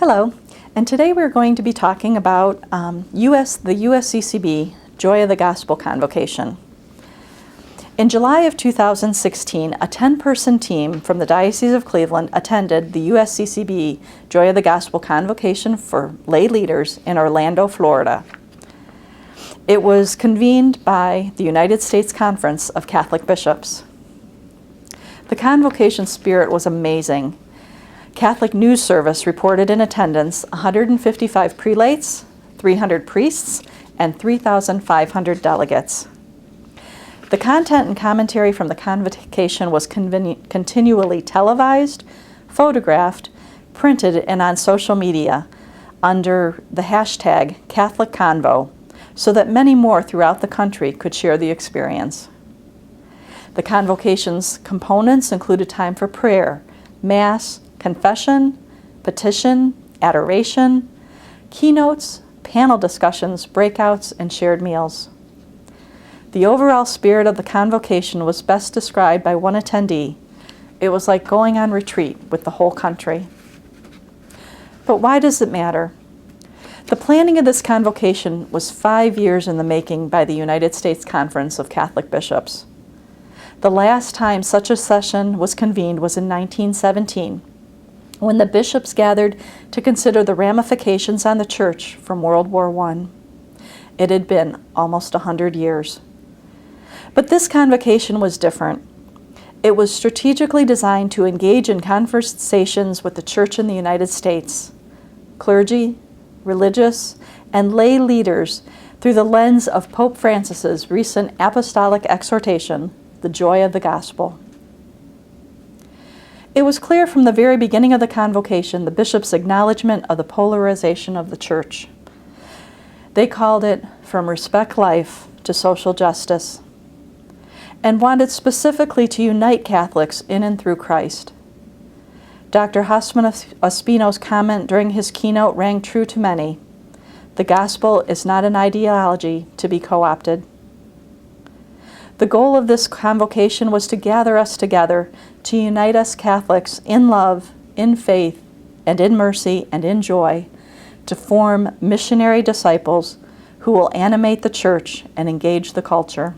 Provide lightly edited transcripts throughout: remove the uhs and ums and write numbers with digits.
Hello, and today we're going to be talking about the USCCB Joy of the Gospel Convocation. In July of 2016, a 10-person team from the Diocese of Cleveland attended the USCCB Joy of the Gospel Convocation for lay leaders in Orlando, Florida. It was convened by the United States Conference of Catholic Bishops. The convocation spirit was amazing. Catholic News Service reported in attendance 155 prelates, 300 priests, and 3,500 delegates. The content and commentary from the convocation was continually televised, photographed, printed, and on social media under the hashtag #CatholicConvo, so that many more throughout the country could share the experience. The convocation's components included time for prayer, Mass, confession, petition, adoration, keynotes, panel discussions, breakouts, and shared meals. The overall spirit of the convocation was best described by one attendee. It was like going on retreat with the whole country. But why does it matter? The planning of this convocation was 5 years in the making by the United States Conference of Catholic Bishops. The last time such a session was convened was in 1917, when the bishops gathered to consider the ramifications on the Church from World War I. It had been almost 100 years. But this convocation was different. It was strategically designed to engage in conversations with the Church in the United States, clergy, religious, and lay leaders through the lens of Pope Francis's recent apostolic exhortation, the joy of the gospel. It was clear from the very beginning of the convocation the bishops' acknowledgement of the polarization of the Church. They called it from respect life to social justice, and wanted specifically to unite Catholics in and through Christ. Dr. Hosman Ospino's comment during his keynote rang true to many. The gospel is not an ideology to be co-opted. The goal of this convocation was to gather us together, to unite us Catholics in love, in faith, and in mercy, and in joy, to form missionary disciples who will animate the Church and engage the culture.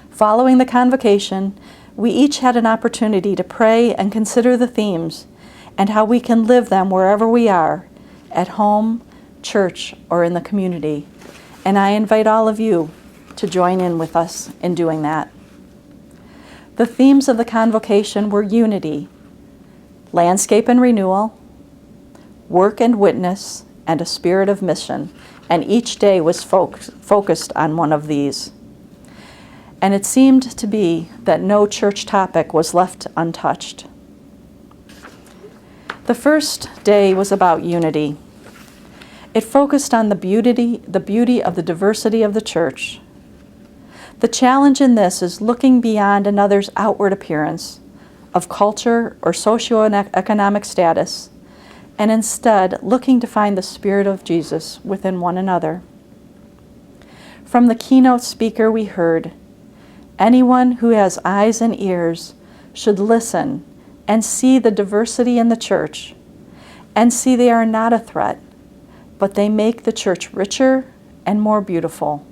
Following the convocation, we each had an opportunity to pray and consider the themes and how we can live them wherever we are, at home, church, or in the community. And I invite all of you to join in with us in doing that. The themes of the convocation were unity, landscape and renewal, work and witness, and a spirit of mission, and each day was focused on one of these. And it seemed to be that no church topic was left untouched. The first day was about unity. It focused on the beauty of the diversity of the Church. The challenge in this is looking beyond another's outward appearance of culture or socioeconomic status, and instead looking to find the Spirit of Jesus within one another. From the keynote speaker we heard, anyone who has eyes and ears should listen and see the diversity in the Church, and see they are not a threat, but they make the Church richer and more beautiful.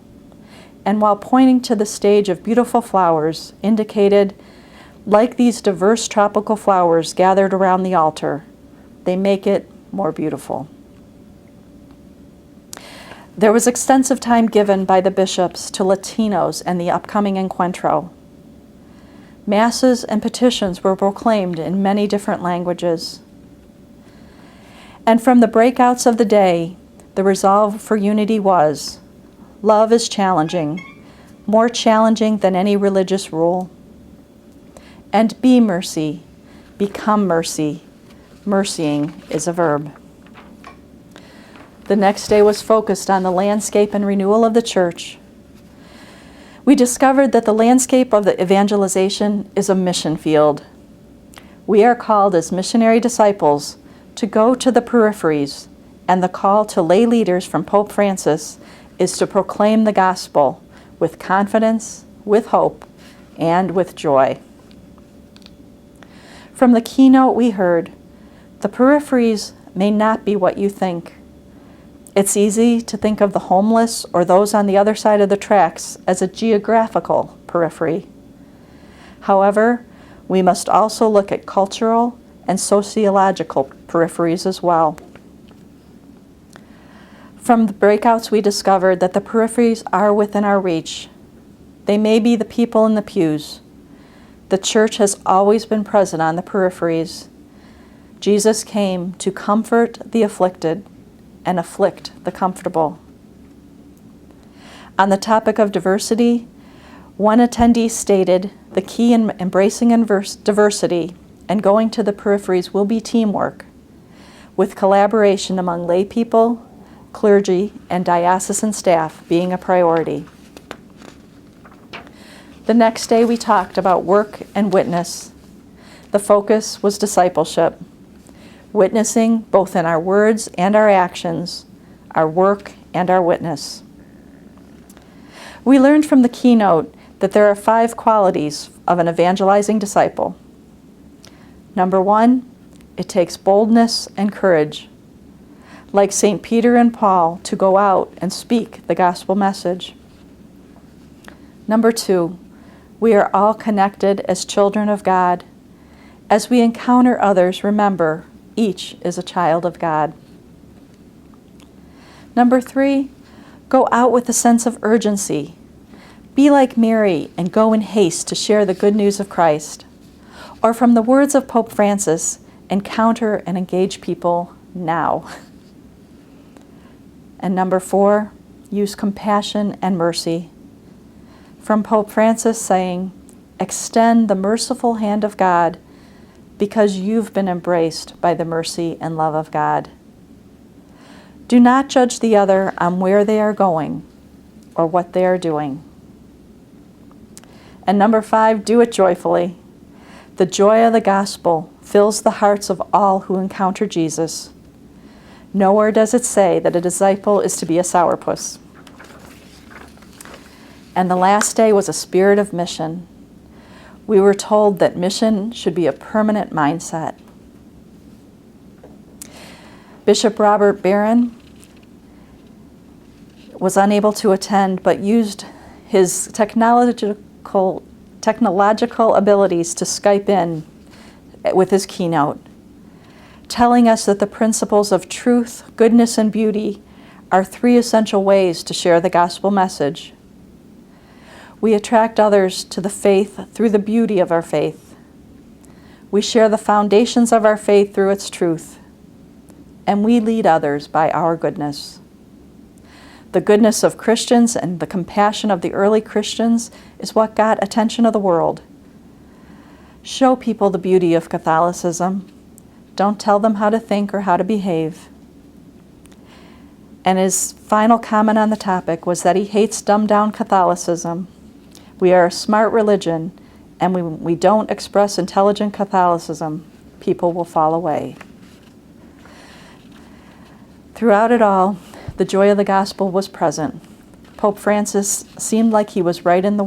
And while pointing to the stage of beautiful flowers, indicated, like these diverse tropical flowers gathered around the altar, they make it more beautiful. There was extensive time given by the bishops to Latinos and the upcoming Encuentro. Masses and petitions were proclaimed in many different languages. And from the breakouts of the day, the resolve for unity was, love is challenging, more challenging than any religious rule. And be mercy, become mercy. Mercying is a verb. The next day was focused on the landscape and renewal of the Church. We discovered that the landscape of the evangelization is a mission field. We are called as missionary disciples to go to the peripheries, and the call to lay leaders from Pope Francis is to proclaim the gospel with confidence, with hope, and with joy. From the keynote we heard, the peripheries may not be what you think. It's easy to think of the homeless or those on the other side of the tracks as a geographical periphery. However, we must also look at cultural and sociological peripheries as well. From the breakouts, we discovered that the peripheries are within our reach. They may be the people in the pews. The church has always been present on the peripheries. Jesus came to comfort the afflicted and afflict the comfortable. On the topic of diversity, one attendee stated, the key in embracing diversity and going to the peripheries will be teamwork, with collaboration among lay people, clergy, and diocesan staff being a priority. The next day we talked about work and witness. The focus was discipleship, witnessing both in our words and our actions, our work and our witness. We learned from the Keynote that there are 5 qualities of an evangelizing disciple. Number 1, it takes boldness and courage, like St. Peter and Paul, to go out and speak the gospel message. Number 2, we are all connected as children of God. As we encounter others, remember, each is a child of God. Number 3, go out with a sense of urgency. Be like Mary and go in haste to share the good news of Christ. Or from the words of Pope Francis, encounter and engage people now. And number 4, use compassion and mercy. From Pope Francis saying, extend the merciful hand of God because you've been embraced by the mercy and love of God. Do not judge the other on where they are going or what they are doing. And number 5, do it joyfully. The joy of the gospel fills the hearts of all who encounter Jesus. Nowhere does it say that a disciple is to be a sourpuss. And the last day was a spirit of mission. We were told that mission should be a permanent mindset. Bishop Robert Barron was unable to attend, but used his technological abilities to Skype in with his keynote, telling us that the principles of truth, goodness, and beauty are 3 essential ways to share the gospel message. We attract others to the faith through the beauty of our faith. We share the foundations of our faith through its truth, and we lead others by our goodness. The goodness of Christians and the compassion of the early Christians is what got attention of the world. Show people the beauty of Catholicism. Don't tell them how to think or how to behave. And his final comment on the topic was that he hates dumbed-down Catholicism. We are a smart religion, and when we don't express intelligent Catholicism, people will fall away. Throughout it all, the joy of the gospel was present. Pope Francis seemed like he was right in the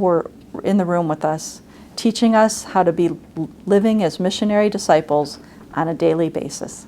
room with us, teaching us how to be living as missionary disciples on a daily basis.